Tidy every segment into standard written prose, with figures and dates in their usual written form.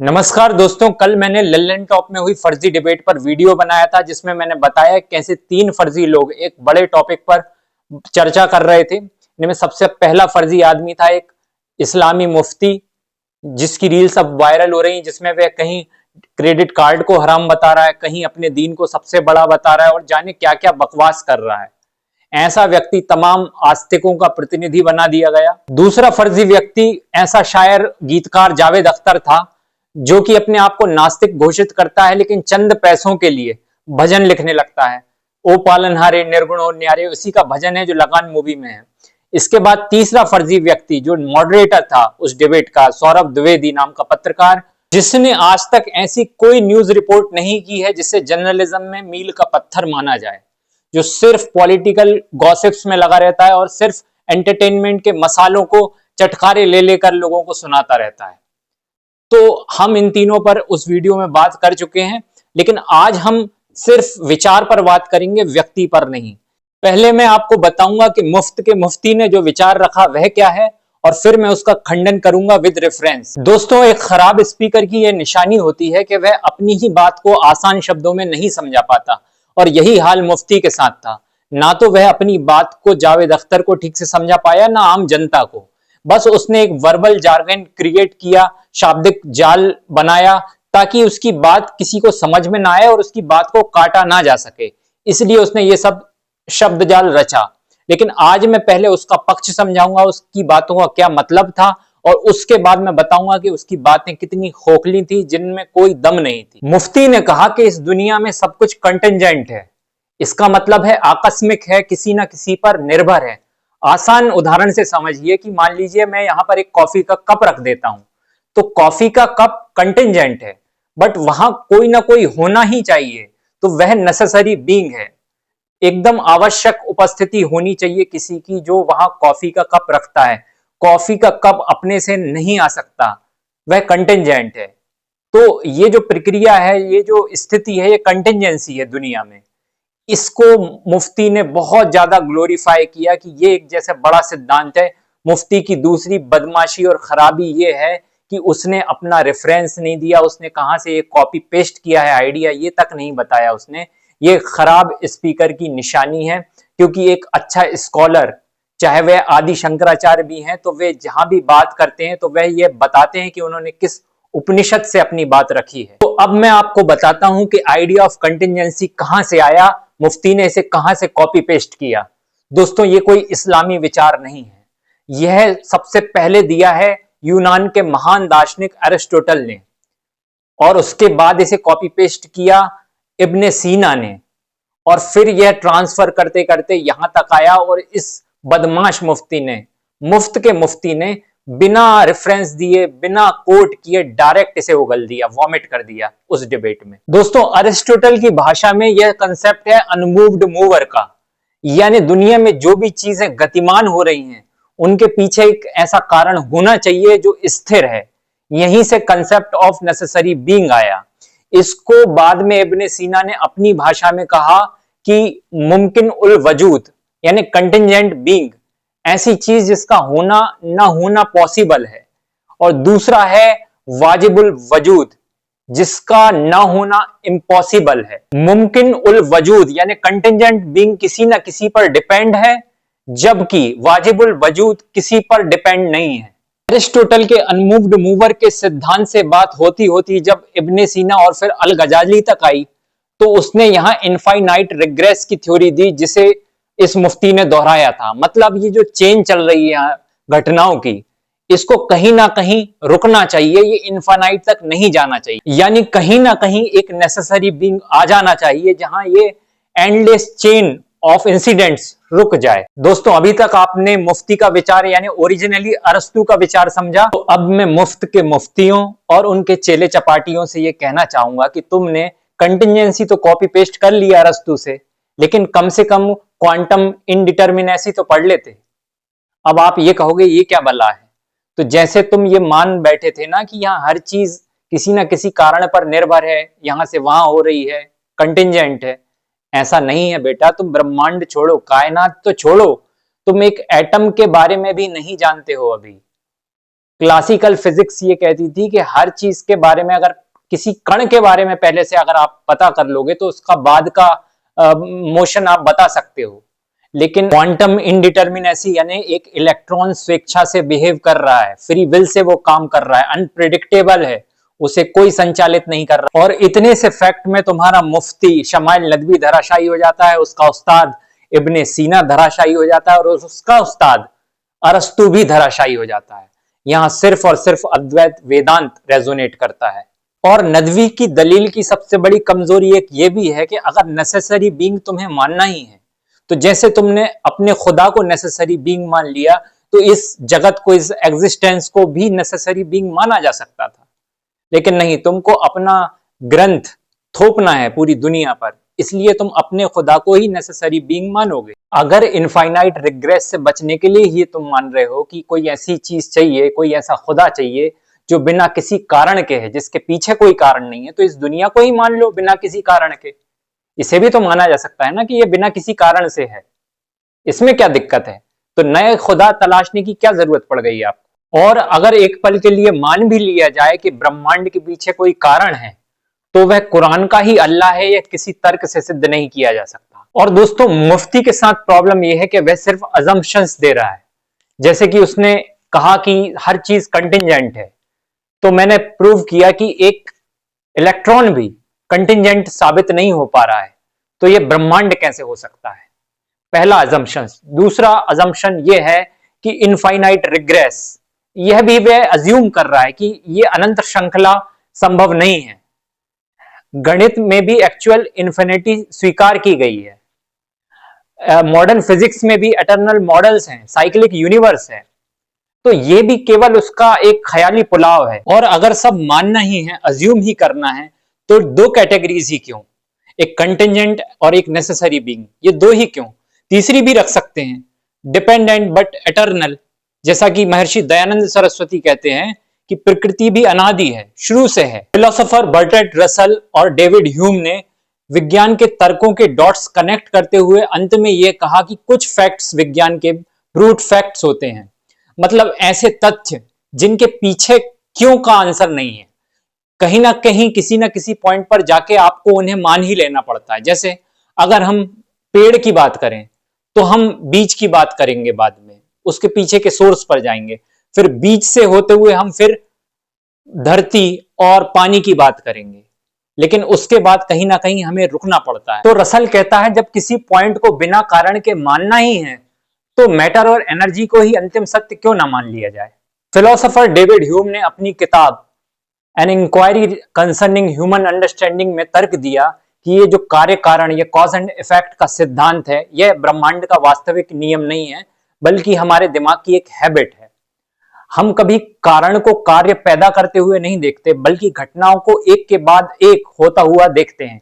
नमस्कार दोस्तों, कल मैंने लल्लन टॉप में हुई फर्जी डिबेट पर वीडियो बनाया था जिसमें मैंने बताया कैसे तीन फर्जी लोग एक बड़े टॉपिक पर चर्चा कर रहे थे। इनमें सबसे पहला फर्जी आदमी था एक इस्लामी मुफ्ती, जिसकी रील्स अब वायरल हो रही हैं, जिसमें वह कहीं क्रेडिट कार्ड को हराम बता रहा है, कहीं अपने दीन को सबसे बड़ा बता रहा है और जाने क्या क्या बकवास कर रहा है। ऐसा व्यक्ति तमाम आस्तिकों का प्रतिनिधि बना दिया गया। दूसरा फर्जी व्यक्ति ऐसा शायर गीतकार जावेद अख्तर था, जो कि अपने आप को नास्तिक घोषित करता है लेकिन चंद पैसों के लिए भजन लिखने लगता है। ओ पालनहारे निर्गुण और न्यारे, उसी का भजन है जो लगान मूवी में है। इसके बाद तीसरा फर्जी व्यक्ति जो मॉडरेटर था उस डिबेट का, सौरभ द्विवेदी नाम का पत्रकार, जिसने आज तक ऐसी कोई न्यूज रिपोर्ट नहीं की है जिसे जर्नलिज्म में मील का पत्थर माना जाए, जो सिर्फ पॉलिटिकल गॉसिप्स में लगा रहता है और सिर्फ एंटरटेनमेंट के मसालों को चटखारे ले लेकर लोगों को सुनाता रहता है। तो हम इन तीनों पर उस वीडियो में बात कर चुके हैं, लेकिन आज हम सिर्फ विचार पर बात करेंगे, व्यक्ति पर नहीं। पहले मैं आपको बताऊंगा कि मुफ्त के मुफ्ती ने जो विचार रखा वह क्या है, और फिर मैं उसका खंडन करूंगा विद रेफरेंस। दोस्तों, एक खराब स्पीकर की यह निशानी होती है कि वह अपनी ही बात को आसान शब्दों में नहीं समझा पाता, और यही हाल मुफ्ती के साथ था। ना तो वह अपनी बात को जावेद अख्तर को ठीक से समझा पाया, ना आम जनता को। बस उसने एक वर्बल जार्गन क्रिएट किया, शाब्दिक जाल बनाया, ताकि उसकी बात किसी को समझ में ना आए और उसकी बात को काटा ना जा सके। इसलिए उसने ये सब शब्द जाल रचा। लेकिन आज मैं पहले उसका पक्ष समझाऊंगा, उसकी बातों का क्या मतलब था, और उसके बाद मैं बताऊंगा कि उसकी बातें कितनी खोखली थी, जिनमें कोई दम नहीं थी। मुफ्ती ने कहा कि इस दुनिया में सब कुछ कंटिजेंट है। इसका मतलब है आकस्मिक है, किसी ना किसी पर निर्भर है। आसान उदाहरण से समझिए कि मान लीजिए मैं यहां पर एक कॉफी का कप रख देता हूं, तो कॉफी का कप कंटिजेंट है, बट वहां कोई ना कोई होना ही चाहिए, तो वह नेसेसरी बीइंग है। एकदम आवश्यक उपस्थिति होनी चाहिए किसी की जो वहां कॉफी का कप रखता है। कॉफी का कप अपने से नहीं आ सकता, वह कंटिजेंट है। तो ये जो प्रक्रिया है, ये जो स्थिति है, ये कंटिजेंसी है दुनिया में। इसको मुफ्ती ने बहुत ज्यादा ग्लोरीफाई किया कि ये एक जैसे बड़ा सिद्धांत है। मुफ्ती की दूसरी बदमाशी और खराबी ये है कि उसने अपना रेफरेंस नहीं दिया, उसने कहां से ये कॉपी पेस्ट किया है आइडिया, ये तक नहीं बताया उसने। ये खराब स्पीकर की निशानी है, क्योंकि एक अच्छा स्कॉलर, चाहे वह आदि शंकराचार्य भी हैं, तो वे जहां भी बात करते हैं तो वह ये बताते हैं कि उन्होंने किस उपनिषद से अपनी बात रखी है। तो अब मैं आपको बताता हूं कि आइडिया ऑफ कंटिजेंसी कहां से आया, मुफ्ती ने इसे कहां से कॉपी पेस्ट किया। दोस्तों, ये कोई इस्लामी विचार नहीं है। यह सबसे पहले दिया है यूनान के महान दार्शनिक अरिस्टोटल ने, और उसके बाद इसे कॉपी पेस्ट किया इब्ने सीना ने, और फिर यह ट्रांसफर करते करते यहां तक आया। और इस बदमाश मुफ्ती ने, मुफ्त के मुफ्ती ने, बिना रेफरेंस दिए, बिना कोट किए डायरेक्ट इसे उगल दिया, वॉमिट कर दिया उस डिबेट में। दोस्तों, अरिस्टोटल की भाषा में यह कंसेप्ट है अनमूव्ड मूवर का, यानी दुनिया में जो भी चीजें गतिमान हो रही हैं उनके पीछे एक ऐसा कारण होना चाहिए जो स्थिर है। यहीं से कंसेप्ट ऑफ नेसेसरी बीइंग आया। इसको बाद में इब्ने सीना ने अपनी भाषा में कहा कि मुमकिन उल वजूद, यानी कंटिजेंट बीइंग, ऐसी चीज जिसका होना ना होना पॉसिबल है। और दूसरा है वाजिबुल वजूद, जिसका ना होना इम्पॉसिबल है। मुमकिन उल वजूद यानी कंटिजेंट बीइंग किसी ना किसी पर डिपेंड है, जबकि वाजिबुल वजूद किसी पर डिपेंड नहीं है। एरिस्टोटल के अनमूव्ड मूवर के सिद्धांत से बात होती होती जब इब्ने सीना और फिर अल गजाली तक आई, तो उसने यहां इनफाइनाइट रिग्रेस की थ्योरी दी, जिसे इस मुफ्ती ने दोहराया था। मतलब ये जो चेन चल रही है घटनाओं की, इसको कहीं ना कहीं रुकना चाहिए, ये इनफाइनाइट तक नहीं जाना चाहिए। यानी कहीं ना कहीं एक नेसेसरी बीइंग आ जाना चाहिए जहां ये एंडलेस चेन ऑफ इंसिडेंट्स रुक जाए। दोस्तों, अभी तक आपने मुफ्ती का विचार यानी ओरिजिनली अरस्तू का विचार समझा, तो अब मैं मुफ्त के मुफ्तियों और उनके चेले चपाटियों से ये कहना चाहूंगा कि तुमने कंटिजेंसी तो कॉपी पेस्ट कर लिया अरस्तू से, लेकिन कम से कम क्वांटम इनडिटर्मिनेसी तो पढ़ लेते। अब आप ये कहोगे ये क्या बला है। तो जैसे तुम ये मान बैठे थे ना कि यहाँ हर चीज किसी ना किसी कारण पर निर्भर है, यहां से वहां हो रही है, कंटिजेंट है, ऐसा नहीं है बेटा। तुम ब्रह्मांड छोड़ो, कायनात तो छोड़ो, तुम एक एटम के बारे में भी नहीं जानते हो अभी। क्लासिकल फिजिक्स ये कहती थी कि हर चीज के बारे में, अगर किसी कण के बारे में पहले से अगर आप पता कर लोगे तो उसका बाद का मोशन आप बता सकते हो। लेकिन क्वांटम इनडिटर्मिनेसी यानी एक इलेक्ट्रॉन स्वेच्छा से बिहेव कर रहा है, फ्री विल से वो काम कर रहा है, अनप्रिडिक्टेबल है, उसे कोई संचालित नहीं कर रहा। और इतने से फैक्ट में तुम्हारा मुफ्ती शमाइल नदवी धराशायी हो जाता है, उसका उस्ताद इब्ने सीना धराशायी हो जाता है और उसका उस्ताद अरस्तु भी धराशायी हो जाता है। यहां सिर्फ और सिर्फ अद्वैत वेदांत रेजोनेट करता है। और नदवी की दलील की सबसे बड़ी कमजोरी एक ये भी है कि अगर नेसेसरी बीइंग तुम्हें मानना ही है, तो जैसे तुमने अपने खुदा को नेसेसरी बीइंग मान लिया, तो इस जगत को, इस एग्जिस्टेंस को भी नेसेसरी बीइंग माना जा सकता था। लेकिन नहीं, तुमको अपना ग्रंथ थोपना है पूरी दुनिया पर, इसलिए तुम अपने खुदा को ही नेसेसरी बीइंग मानोगे। अगर इनफाइनाइट रिग्रेस से बचने के लिए ही तुम मान रहे हो कि कोई ऐसी चीज चाहिए, कोई ऐसा खुदा चाहिए जो बिना किसी कारण के है, जिसके पीछे कोई कारण नहीं है, तो इस दुनिया को ही मान लो बिना किसी कारण के। इसे भी तो माना जा सकता है ना कि ये बिना किसी कारण से है, इसमें क्या दिक्कत है? तो नए खुदा तलाशने की क्या जरूरत पड़ गई आपको? और अगर एक पल के लिए मान भी लिया जाए कि ब्रह्मांड के पीछे कोई कारण है, तो वह कुरान का ही अल्लाह है, यह किसी तर्क से सिद्ध नहीं किया जा सकता। और दोस्तों, मुफ्ती के साथ प्रॉब्लम यह है कि वह सिर्फ अजम्पशंस दे रहा है। जैसे कि उसने कहा कि हर चीज कंटिंजेंट है, तो मैंने प्रूव किया कि एक इलेक्ट्रॉन भी कंटिंजेंट साबित नहीं हो पा रहा है, तो यह ब्रह्मांड कैसे हो सकता है? पहला अजम्पशन। दूसरा अजम्पशन यह है कि इनफाइनाइट रिग्रेस, यह भी वह अज्यूम कर रहा है कि यह अनंत श्रृंखला संभव नहीं है। गणित में भी एक्चुअल इन्फिनिटी स्वीकार की गई है, मॉडर्न फिजिक्स में भी एटर्नल मॉडल्स हैं, साइक्लिक यूनिवर्स है, तो ये भी केवल उसका एक ख्याली पुलाव है। और अगर सब मानना ही है, अज्यूम ही करना है, तो दो कैटेगरीज ही क्यों? एक कंटिंजेंट और एक नेसेसरी बीइंग, ये दो ही क्यों? तीसरी भी रख सकते हैं, डिपेंडेंट बट एटर्नल। जैसा कि महर्षि दयानंद सरस्वती कहते हैं कि प्रकृति भी अनादि है, शुरू से है। फिलोसोफर बर्ट्रैंड रसल और डेविड ह्यूम ने विज्ञान के तर्कों के डॉट्स कनेक्ट करते हुए अंत में यह कहा कि कुछ फैक्ट्स विज्ञान के ब्रूट फैक्ट्स होते हैं, मतलब ऐसे तथ्य जिनके पीछे क्यों का आंसर नहीं है। कहीं ना कहीं किसी ना किसी पॉइंट पर जाके आपको उन्हें मान ही लेना पड़ता है। जैसे अगर हम पेड़ की बात करें, तो हम बीज की बात करेंगे, बाद में उसके पीछे के सोर्स पर जाएंगे, फिर बीज से होते हुए हम फिर धरती और पानी की बात करेंगे, लेकिन उसके बाद कहीं ना कहीं हमें रुकना पड़ता है। तो रसल कहता है, जब किसी पॉइंट को बिना कारण के मानना ही है, तो मैटर और एनर्जी को ही अंतिम सत्य क्यों ना मान लिया जाए। फिलोसोफर डेविड ह्यूम ने अपनी किताब An Enquiry Concerning Human Understanding में तर्क दिया कि ये जो कार्य कारण, ये कॉज एंड इफेक्ट का सिद्धांत है, यह ब्रह्मांड का वास्तविक नियम नहीं है, बल्कि हमारे दिमाग की एक हैबिट है। हम कभी कारण को कार्य पैदा करते हुए नहीं देखते, बल्कि घटनाओं को एक के बाद एक होता हुआ देखते हैं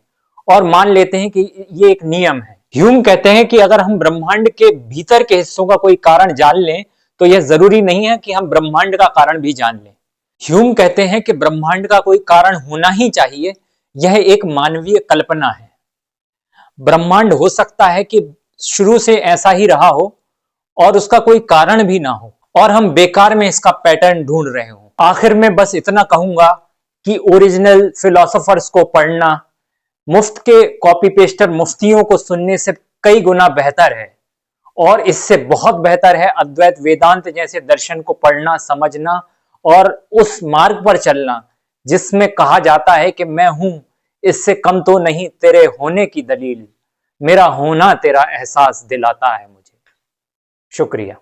और मान लेते हैं कि ये एक नियम है। ह्यूम कहते हैं कि अगर हम ब्रह्मांड के भीतर के हिस्सों का कोई कारण जान लें, तो यह जरूरी नहीं है कि हम ब्रह्मांड का कारण भी जान लें। ह्यूम कहते हैं कि ब्रह्मांड का कोई कारण होना ही चाहिए, यह एक मानवीय कल्पना है। ब्रह्मांड हो सकता है कि शुरू से ऐसा ही रहा हो और उसका कोई कारण भी ना हो, और हम बेकार में इसका पैटर्न ढूंढ रहे हो। आखिर में बस इतना कहूंगा कि ओरिजिनल फिलोसोफर्स को पढ़ना मुफ्त के कॉपी पेस्टर मुफ्तियों को सुनने से कई गुना बेहतर है, और इससे बहुत बेहतर है अद्वैत वेदांत जैसे दर्शन को पढ़ना, समझना और उस मार्ग पर चलना जिसमें कहा जाता है कि मैं हूं, इससे कम तो नहीं तेरे होने की दलील, मेरा होना तेरा एहसास दिलाता है मुझे। शुक्रिया।